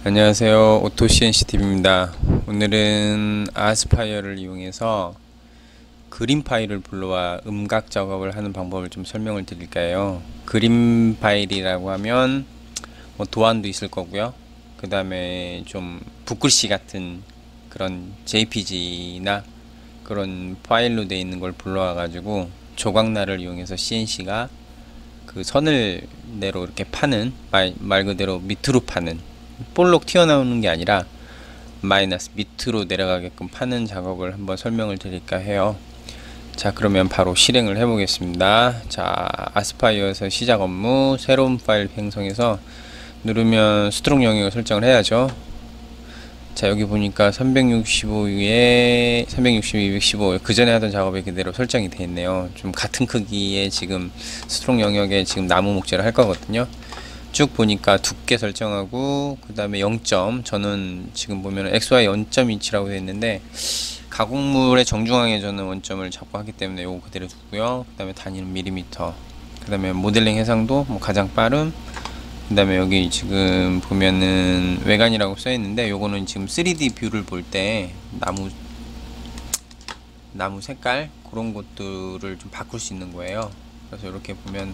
안녕하세요. 오토 CNCTV입니다. 오늘은 아스파이어를 이용해서 그림 파일을 불러와 음각 작업을 하는 방법을 좀 설명을 드릴까요. 그림 파일이라고 하면 뭐 도안도 있을 거고요. 그 다음에 좀 붓글씨 같은 그런 JPG나 그런 파일로 되어 있는 걸 불러와 가지고 조각날을 이용해서 CNC가 그 선을 내로 이렇게 파는, 말 그대로 밑으로 파는, 볼록 튀어나오는 게 아니라 마이너스 밑으로 내려가게끔 파는 작업을 한번 설명을 드릴까 해요. 자, 그러면 바로 실행을 해 보겠습니다. 자, 아스파이어에서 시작 업무 새로운 파일 생성해서 누르면 스트록 영역을 설정을 해야죠. 자, 여기 보니까 365 위에 360, 215 그 전에 하던 작업이 그대로 설정이 되어 있네요. 좀 같은 크기의 지금 스트록 영역에 지금 나무 목재를 할 거거든요. 쭉 보니까 두께 설정하고, 그 다음에 0점, 저는 지금 보면 XY 0.2라고 되어 있는데 가공물의 정중앙에 저는 원점을 잡고 하기 때문에 요거 그대로 두고요. 그 다음에 단위는 밀리미터, 그 다음에 모델링 해상도 뭐 가장 빠름, 그 다음에 여기 지금 보면은 외관이라고 써 있는데 요거는 지금 3D 뷰를 볼 때 나무 색깔 그런 것들을 좀 바꿀 수 있는 거예요. 그래서 이렇게 보면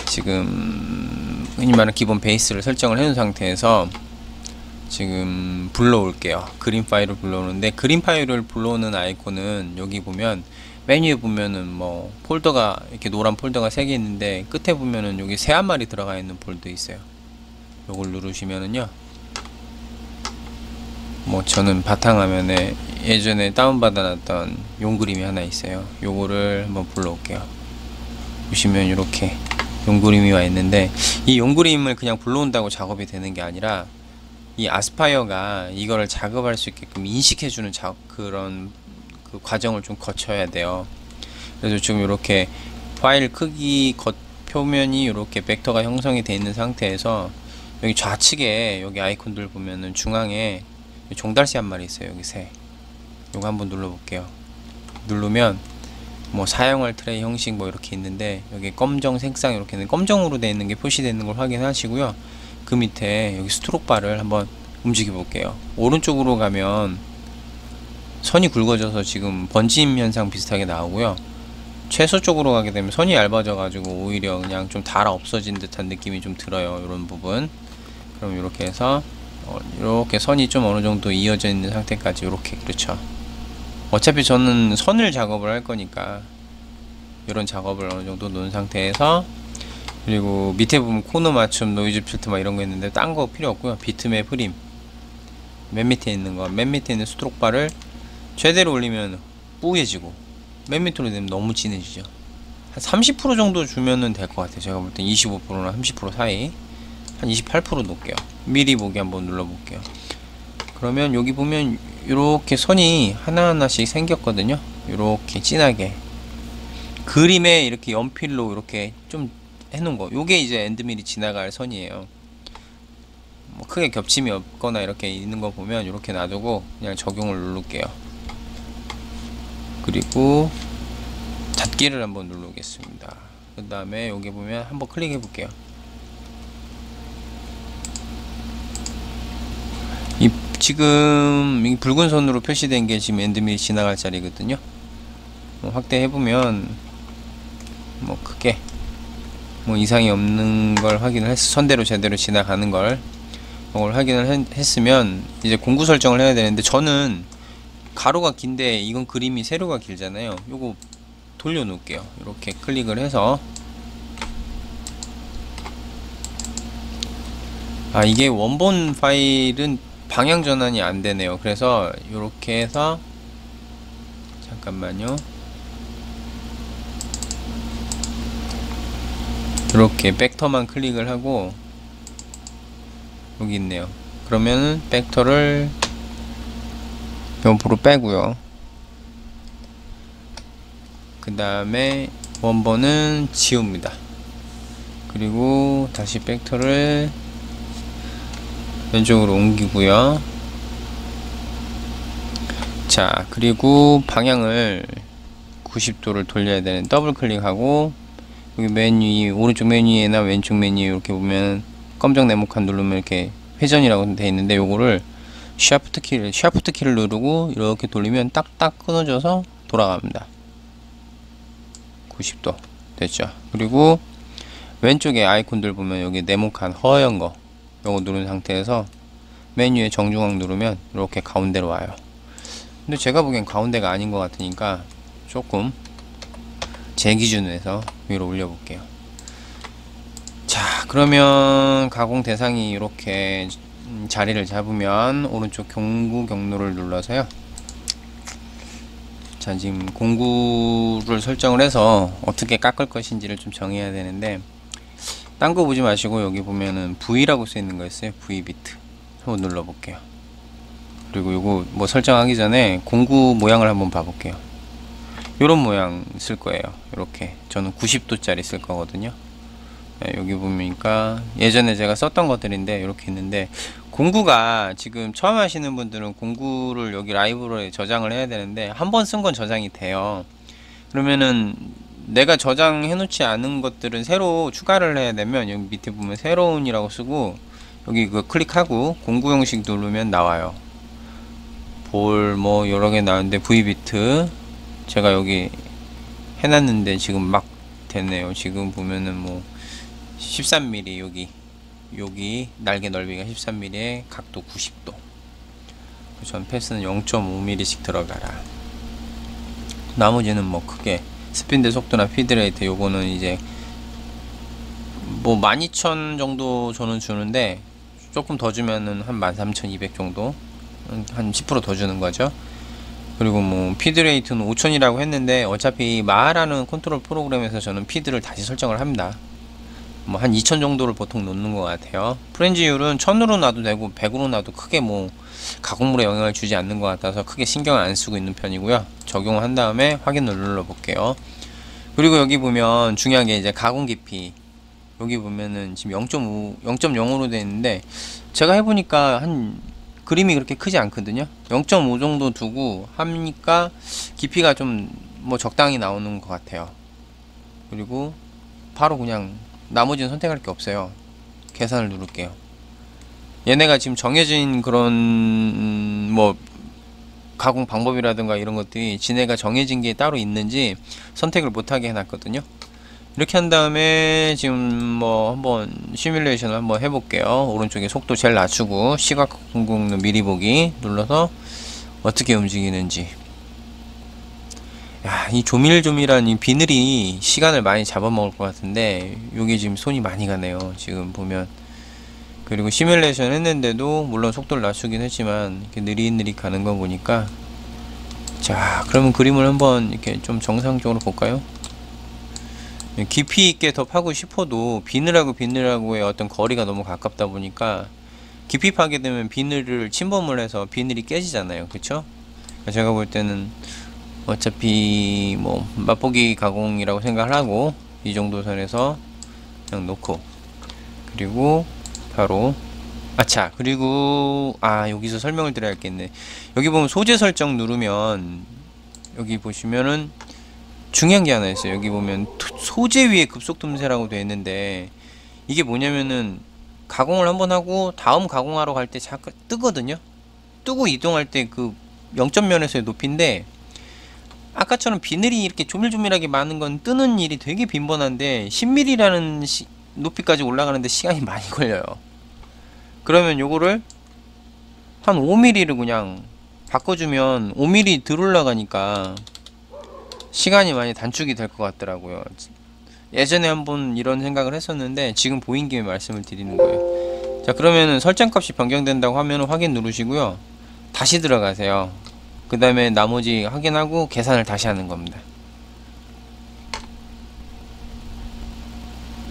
지금 흔히 말하는 기본 베이스를 설정을 해놓은 상태에서 지금 불러올게요. 그림 파일을 불러오는데, 그림 파일을 불러오는 아이콘은 여기 보면 메뉴에 보면은 뭐 폴더가 이렇게 노란 폴더가 3개 있는데 끝에 보면은 여기 새 한 마리 들어가 있는 폴더 있어요. 요걸 누르시면은요, 뭐 저는 바탕화면에 예전에 다운받아 놨던 용 그림이 하나 있어요. 요거를 한번 불러올게요. 보시면 이렇게 용 그림이 와 있는데, 이 용 그림을 그냥 불러온다고 작업이 되는 게 아니라 이 아스파이어가 이거를 작업할 수 있게끔 인식해주는 그런 그 과정을 좀 거쳐야 돼요. 그래서 지금 이렇게 파일 크기 표면이 이렇게 벡터가 형성이 되어 있는 상태에서 여기 좌측에 여기 아이콘들 보면은 중앙에 종달새 한 마리 있어요. 여기 새. 요거 한번 눌러볼게요. 누르면 뭐 사용할 트레이 형식 뭐 이렇게 있는데, 여기 검정 색상 이렇게 검정으로 되어 있는 게 표시되어 있는 걸 확인하시고요. 그 밑에 여기 스트로크 바를 한번 움직여 볼게요. 오른쪽으로 가면 선이 굵어져서 지금 번짐 현상 비슷하게 나오고요. 최소 쪽으로 가게 되면 선이 얇아져 가지고 오히려 그냥 좀 달아 없어진 듯한 느낌이 좀 들어요. 이런 부분. 그럼 이렇게 해서 이렇게 선이 좀 어느 정도 이어져 있는 상태까지 이렇게, 그렇죠. 어차피 저는 선을 작업을 할 거니까 이런 작업을 어느 정도 놓은 상태에서, 그리고 밑에 보면 코너 맞춤, 노이즈 필터 막 이런 거 있는데 딴 거 필요 없고요. 비트맵 흐림, 맨 밑에 있는 거, 맨 밑에 있는 스트로크 바를 최대로 올리면 뿌얘지고, 맨 밑으로 되면 너무 진해지죠. 한 30% 정도 주면은 될 것 같아요. 제가 볼 땐 25%나 30% 사이, 한 28% 놓을게요. 미리 보기 한번 눌러볼게요. 그러면 여기 보면 이렇게 선이 하나하나씩 생겼거든요. 이렇게 진하게 그림에 이렇게 연필로 이렇게 좀 해놓은 거, 요게 이제 엔드밀이 지나갈 선이에요. 뭐 크게 겹침이 없거나 이렇게 있는 거 보면 이렇게 놔두고 그냥 적용을 누를게요. 그리고 닫기를 한번 누르겠습니다. 그 다음에 여기 보면 한번 클릭해 볼게요. 지금 이 붉은 선으로 표시된 게 지금 엔드밀이 지나갈 자리거든요. 확대해 보면 뭐 크게 뭐 이상이 없는 걸 확인을 선대로 제대로 지나가는 걸 그걸 확인을 했으면 이제 공구 설정을 해야 되는데, 저는 가로가 긴데 이건 그림이 세로가 길잖아요. 요거 돌려 놓을게요. 이렇게 클릭을 해서, 이게 원본 파일은 방향 전환이 안 되네요. 그래서 이렇게 해서, 잠깐만요, 이렇게 벡터만 클릭을 하고, 여기 있네요. 그러면은 벡터를 옆으로 빼고요. 그 다음에 원본은 지웁니다. 그리고 다시 벡터를 왼쪽으로 옮기고요. 자, 그리고 방향을 90도를 돌려야 되는, 더블 클릭하고 여기 맨 위, 오른쪽 맨 위에나 왼쪽 맨 위에 이렇게 보면 검정 네모칸 누르면 이렇게 회전이라고 되어 있는데 요거를 샤프트 키를 누르고 이렇게 돌리면 딱딱 끊어져서 돌아갑니다. 90도 됐죠. 그리고 왼쪽에 아이콘들 보면 여기 네모칸 허연 거 요거 누른 상태에서 메뉴에 정중앙 누르면 이렇게 가운데로 와요. 근데 제가 보기엔 가운데가 아닌 것 같으니까 조금 제 기준에서 위로 올려 볼게요. 자, 그러면 가공 대상이 이렇게 자리를 잡으면 오른쪽 공구 경로를 눌러서요. 자, 지금 공구를 설정을 해서 어떻게 깎을 것인지를 좀 정해야 되는데, 딴 거 보지 마시고 여기 보면은 V라고 써 있는 거 있어요. V 비트 한번 눌러 볼게요. 그리고 요거 뭐 설정하기 전에 공구 모양을 한번 봐 볼게요. 요런 모양 쓸 거예요. 이렇게 저는 90도짜리 쓸 거거든요. 네, 여기 보니까 예전에 제가 썼던 것들인데 이렇게 있는데, 공구가 지금 처음 하시는 분들은 공구를 여기 라이브러리에 저장을 해야 되는데, 한 번 쓴 건 저장이 돼요. 그러면은 내가 저장해 놓지 않은 것들은 새로 추가를 해야 되면 여기 밑에 보면 새로운이라고 쓰고 여기 그 클릭하고 공구 형식 누르면 나와요. 볼 뭐 여러 개 나오는데 V비트 제가 여기 해놨는데 지금 막 됐네요. 지금 보면은 뭐 13mm 여기 날개 넓이가 13mm에 각도 90도. 전 패스는 0.5mm씩 들어가라. 나머지는 뭐 크게 스핀드 속도나 피드레이트 요거는 이제 뭐 12,000 정도 저는 주는데 조금 더 주면은 한 13,200 정도, 한 10% 더 주는 거죠. 그리고 뭐 피드레이트는 5000이라고 했는데 어차피 마하라는 컨트롤 프로그램에서 저는 피드를 다시 설정을 합니다. 뭐 한 2000 정도를 보통 놓는 것 같아요. 프렌즈율은 1000으로 놔도 되고 100으로 놔도 크게 뭐 가공물에 영향을 주지 않는 것 같아서 크게 신경을 안 쓰고 있는 편이고요. 적용을 한 다음에 확인을 눌러 볼게요. 그리고 여기 보면 중요한 게 이제 가공 깊이, 여기 보면은 지금 0.0으로 되어 있는데 제가 해보니까 한 그림이 그렇게 크지 않거든요. 0.5 정도 두고 하니까 깊이가 좀 뭐 적당히 나오는 것 같아요. 그리고 바로 그냥 나머지는 선택할 게 없어요. 계산을 누를게요. 얘네가 지금 정해진 그런 뭐 가공 방법이라든가 이런 것들이 지네가 정해진 게 따로 있는지 선택을 못하게 해놨거든요. 이렇게 한 다음에 지금 뭐 한번 시뮬레이션을 한번 해볼게요. 오른쪽에 속도 제일 낮추고 시각 공급는 미리 보기 눌러서 어떻게 움직이는지. 야, 이 조밀조밀한 이 비늘이 시간을 많이 잡아먹을 것 같은데 여기 지금 손이 많이 가네요. 지금 보면. 그리고 시뮬레이션 했는데도 물론 속도를 낮추긴 했지만 이렇게 느릿느릿 가는 거 보니까, 자, 그러면 그림을 한번 이렇게 좀 정상적으로 볼까요? 깊이 있게 더 파고 싶어도 비늘하고의 어떤 거리가 너무 가깝다 보니까 깊이 파게 되면 비늘을 침범을 해서 비늘이 깨지잖아요. 그쵸? 제가 볼 때는 어차피 뭐 맛보기 가공이라고 생각을 하고 이 정도 선에서 그냥 놓고, 그리고 바로 그리고 여기서 설명을 드려야 할 게 있네. 여기 보면 소재 설정 누르면 여기 보시면은 중요한 게 하나 있어요. 여기 보면 소재 위에 급속 틈새라고 되어 있는데 이게 뭐냐면은 가공을 한번 하고 다음 가공하러 갈 때 잠깐 뜨거든요. 뜨고 이동할 때 그 0점면에서의 높이인데, 아까처럼 비늘이 이렇게 조밀조밀하게 많은 건 뜨는 일이 되게 빈번한데 10mm라는 높이까지 올라가는데 시간이 많이 걸려요. 그러면 요거를 한 5mm를 그냥 바꿔주면 5mm 덜 올라가니까 시간이 많이 단축이 될 것 같더라고요. 예전에 한번 이런 생각을 했었는데 지금 보인 김에 말씀을 드리는 거예요. 자, 그러면은 설정값이 변경된다고 하면 확인 누르시고요. 다시 들어가세요. 그 다음에 나머지 확인하고 계산을 다시 하는 겁니다.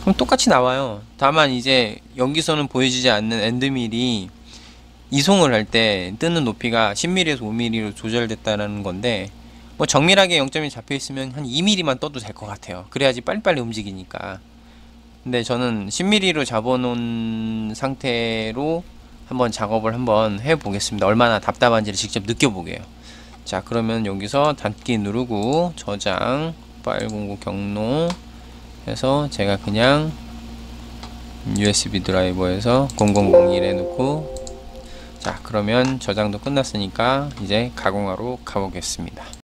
그럼 똑같이 나와요. 다만 이제 여기서는 보여지지 않는 엔드밀이 이송을 할 때 뜨는 높이가 10mm에서 5mm로 조절됐다는 건데, 뭐 정밀하게 0점이 잡혀 있으면 한 2mm만 떠도 될 것 같아요. 그래야지 빨리빨리 움직이니까. 근데 저는 10mm로 잡아놓은 상태로 한번 작업을 한번 해보겠습니다. 얼마나 답답한지를 직접 느껴보게요. 자, 그러면 여기서 닫기 누르고 저장 파일 공구 경로 해서 제가 그냥 USB 드라이버에서 0001에 넣고, 자 그러면 저장도 끝났으니까 이제 가공하러 가보겠습니다.